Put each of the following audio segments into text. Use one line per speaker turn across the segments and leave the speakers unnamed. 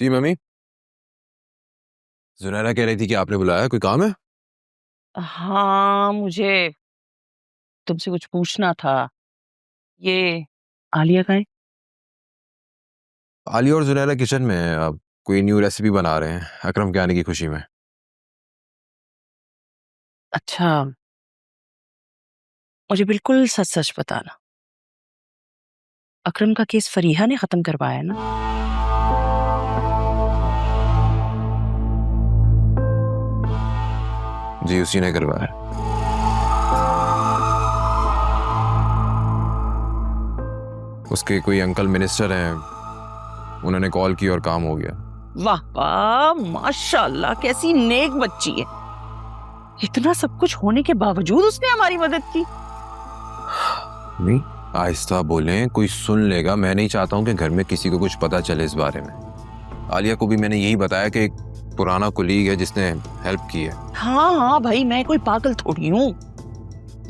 जी mummy. Junaira कह रही थी कि आपने बुलाया, कोई काम है?
हाँ, मुझे तुमसे कुछ पूछना था। ये आलिया कहाँ है?
आलिया और जुनैरा किचन में है। अब कोई न्यू रेसिपी बना रहे हैं अकरम के आने की खुशी में।
अच्छा, मुझे बिल्कुल सच-सच बताना। अकरम का केस फरीहा ने खत्म करवाया ना?
जी उसी ने करवाया। उसके कोई अंकल मिनिस्टर हैं, उन्होंने कॉल की और काम हो गया।
वाह वाह, माशाल्लाह, कैसी नेक बच्ची है। इतना सब कुछ होने के बावजूद उसने हमारी मदद की।
नहीं, आहिस्ता बोलें, कोई सुन लेगा। मैं नहीं चाहता हूं कि घर में किसी को कुछ पता चले इस बारे में। आलिया को भी मैंने यही बताया कि एक पुराना कुलीग है जिसने हेल्प की है।
हाँ हाँ भाई, मैं कोई पागल थोड़ी हूँ।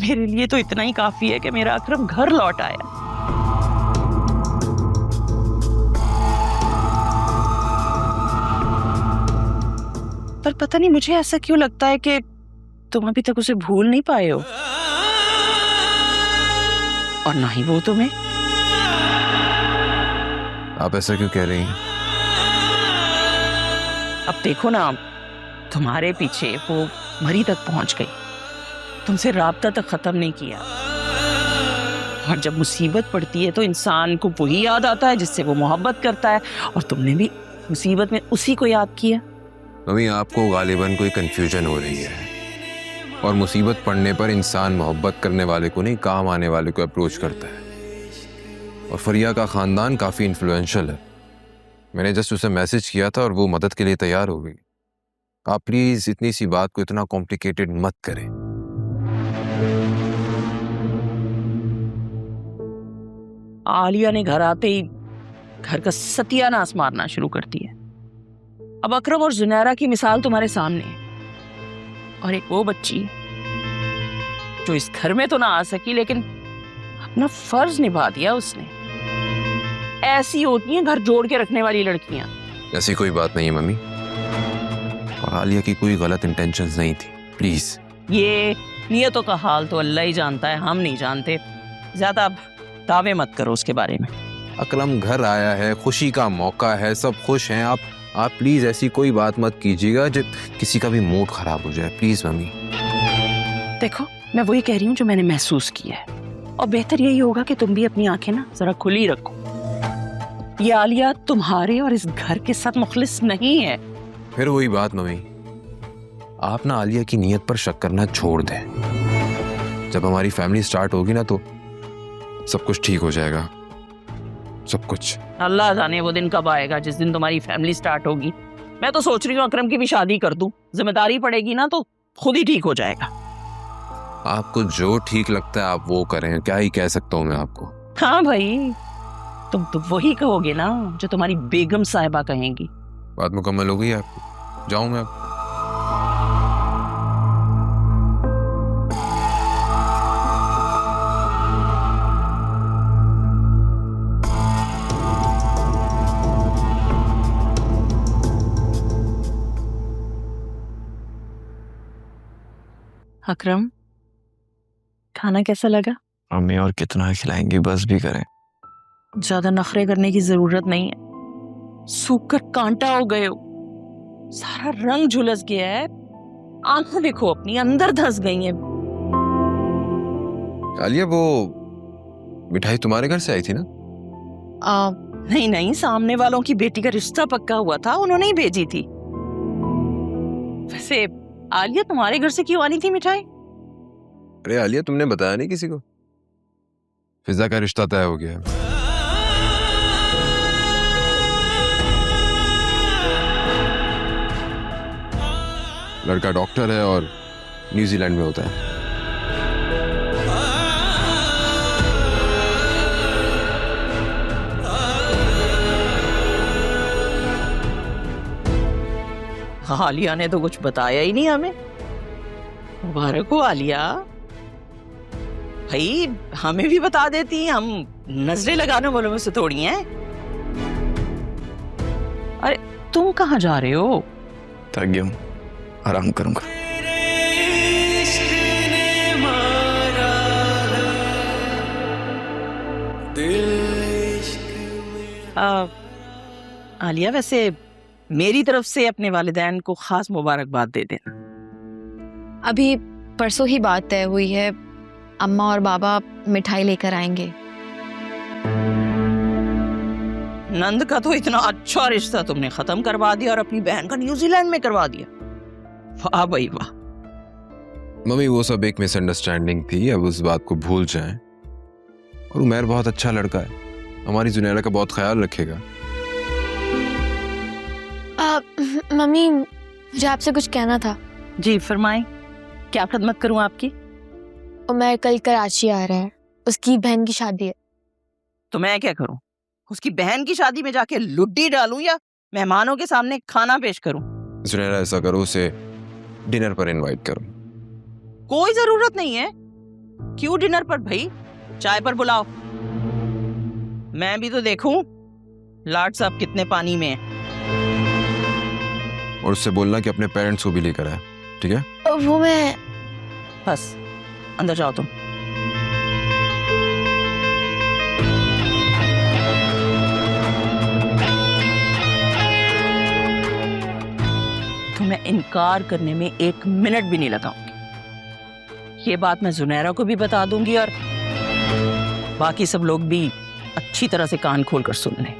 मेरे लिए तो इतना ही काफी है कि मेरा अकरम घर लौट आया। पर पता नहीं मुझे ऐसा क्यों लगता है कि तुम अभी तक उसे भूल नहीं पाए हो, और ना ही वो तुम्हें।
आप ऐसा क्यों कह रही हैं?
अब देखो ना, तुम्हारे पीछे वो मरी तक पहुंच गई, तुमसे राब्ता तक खत्म नहीं किया। और जब मुसीबत पड़ती है तो इंसान को वही याद आता है जिससे वो मोहब्बत करता है, और तुमने भी मुसीबत में उसी को याद किया।
मम्मी, आपको गालिबन कोई कंफ्यूजन हो रही है, और मुसीबत पड़ने पर इंसान मोहब्बत करने वाले को नहीं, काम आने वाले को अप्रोच करता है। और फरिया का खानदान काफी इन्फ्लुएंशियल है। मैंने जस्ट उसे मैसेज किया था और वो मदद के लिए तैयार हो गई। आप प्लीज इतनी सी बात को इतना कॉम्प्लिकेटेड मत करें।
आलिया ने घर आते ही घर का सत्यानाश मारना शुरू कर दिया। अब अकरम और जुनैरा की मिसाल तुम्हारे सामने है, और एक वो बच्ची जो इस घर में तो ना आ सकी लेकिन अपना फर्ज निभा दिया उसने। ऐसी होती हैं घर जोड़ के रखने वाली लड़कियां।
ऐसी कोई बात नहीं है मम्मी, और आलिया की कोई गलत इंटेंशंस नहीं थी। प्लीज।
ये नियतों का हाल तो अल्लाह ही जानता है, हम नहीं जानते। ज्यादा दावे मत करो उसके बारे में।
अकरम घर आया है, खुशी का मौका है, सब खुश हैं। आप प्लीज ऐसी कोई बात मत कीजिएगा जो किसी का भी मूड खराब हो जाए। Please mummy.
देखो, मैं वही कह रही हूँ जो मैंने महसूस किया है, और बेहतर यही होगा कि तुम भी अपनी आंखें ना जरा खुली रखो। ये आलिया तुम्हारे और इस घर के साथ मुखलिस नहीं है।
फिर वही बात मम्मी, आप ना आलिया की नीयत पर शक करना छोड़ दें। जब हमारी फैमिली स्टार्ट होगी ना तो सब कुछ ठीक हो जाएगा, सब कुछ।
अल्लाह जाने वो दिन कब आएगा जिस दिन तुम्हारी फैमिली स्टार्ट होगी। मैं तो सोच रही हूँ अकरम की भी शादी कर दूं, जिम्मेदारी पड़ेगी ना तो खुद ही ठीक हो जाएगा।
आपको जो ठीक लगता है आप वो करें, क्या ही कह सकता हूँ मैं आपको।
हाँ भाई, तुम तो वही कहोगे ना जो तुम्हारी बेगम साहिबा कहेंगी।
बात मुकम्मल हो गई आपकी, जाऊं मैं अब?
अकरम, खाना कैसा लगा?
मम्मी और कितना खिलाएंगी, बस भी करें।
ज्यादा नखरे करने की जरूरत नहीं है। सूख कर कांटा हो गए हो, सारा रंग झुलस गया है। आंखें देखो अपनी अंदर धंस गई हैं।
आलिया, वो मिठाई तुम्हारे घर से आई थी ना?
नहीं नहीं, सामने वालों की बेटी का रिश्ता पक्का हुआ था, उन्होंने ही भेजी थी। वैसे आलिया तुम्हारे घर से क्यों आनी थी मिठाई?
अरे आलिया, तुमने बताया नहीं किसी को? फिजा का रिश्ता तय हो गया है। लड़का डॉक्टर है और न्यूजीलैंड में होता है।
आलिया ने तो कुछ बताया ही नहीं हमें। मुबारक हो आलिया। भाई हमें भी बता देती, हम नजरें लगाने वालों में से थोड़ी हैं। अरे तुम कहाँ जा रहे हो?
थक गया हूँ, आराम करूंगा।
आलिया, वैसे मेरी तरफ से अपने वालिदैन को खास मुबारकबाद दे देना।
अभी परसों ही बात तय हुई है, अम्मा और बाबा मिठाई लेकर आएंगे।
नंद का तो इतना अच्छा रिश्ता तुमने खत्म करवा दिया और अपनी बहन का न्यूजीलैंड में करवा दिया। वाह भाई वाह।
मम्मी वो सब एक मिसअंडरस्टैंडिंग थी, अब उस बात को भूल जाएं। और उमैर बहुत अच्छा लड़का है, हमारी जुनैरा का बहुत ख्याल रखेगा।
मम्मी, मुझे आपसे कुछ कहना था।
जी फरमाएं, क्या खिदमत करूं आपकी?
उमैर कल कराची आ रहा है, उसकी बहन की शादी है।
तो मैं क्या करूं? उसकी बहन की शादी में जाके लुड्डी डालूं या मेहमानों के सामने खाना पेश करूं?
जुनैरा ऐसा करो, उसे डिनर पर इनवाइट करो।
कोई जरूरत नहीं है। क्यों डिनर पर भाई? चाय पर बुलाओ। मैं भी तो देखूं लाड साहब कितने पानी में है।
और उससे बोलना कि अपने पेरेंट्स को भी लेकर आए, ठीक है?
वो मैं
बस अंदर जाओ तुम। तुम्हें इनकार करने में 1 मिनट भी नहीं लगाऊंगी। ये बात मैं जुनैरा को भी बता दूंगी और बाकी सब लोग भी अच्छी तरह से कान खोल कर सुन लें।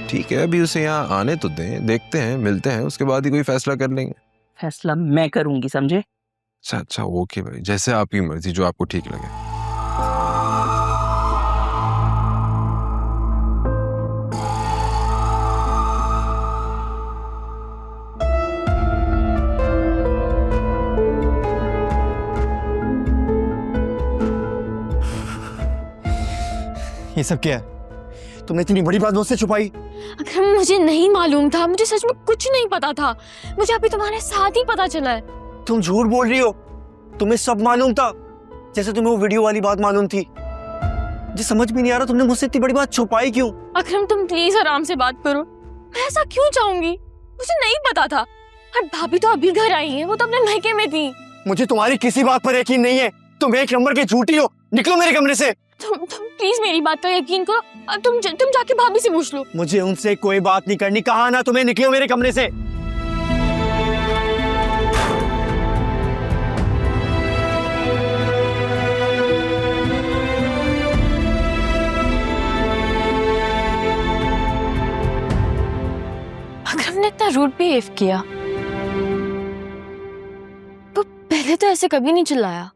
ठीक है, अभी उसे यहाँ आने तो दें, देखते हैं, मिलते हैं, उसके बाद ही कोई फैसला कर लेंगे।
फैसला मैं करूंगी, समझे?
अच्छा अच्छा, ओके भाई, जैसे आपकी मर्जी, जो आपको ठीक लगे।
ये सब क्या है? तुमने इतनी बड़ी बात मुझसे छुपाई।
अगर मुझे नहीं मालूम था, मुझे सच में कुछ नहीं पता था। मुझे अभी तुम्हारे साथ ही पता चला है।
तुम झूठ बोल रही हो, तुम्हें सब मालूम था, जैसे तुम्हें वो वीडियो वाली बात मालूम थी। मुझे समझ भी नहीं आ रहा तुमने मुझसे इतनी बड़ी बात छुपाई क्यों?
अकरम, तुम प्लीज आराम से बात करो। मैं ऐसा क्यों चाहूंगी? मुझे नहीं पता था। और भाभी तो अभी घर आई है, वो तो अपने मैके में थी।
मुझे तुम्हारी किसी बात पर यकीन नहीं है। तुम 1 नंबर के झूठी हो। निकलो मेरे कमरे से।
तुम प्लीज मेरी बात पर यकीन करो। अब तुम जाके भाभी से पूछ लो।
मुझे उनसे कोई बात नहीं करनी, कहा ना तुम्हें। निकलो मेरे कमरे से।
अकरम ने इतना रूड बिहेव किया। वो पहले तो ऐसे कभी नहीं चिल्लाया।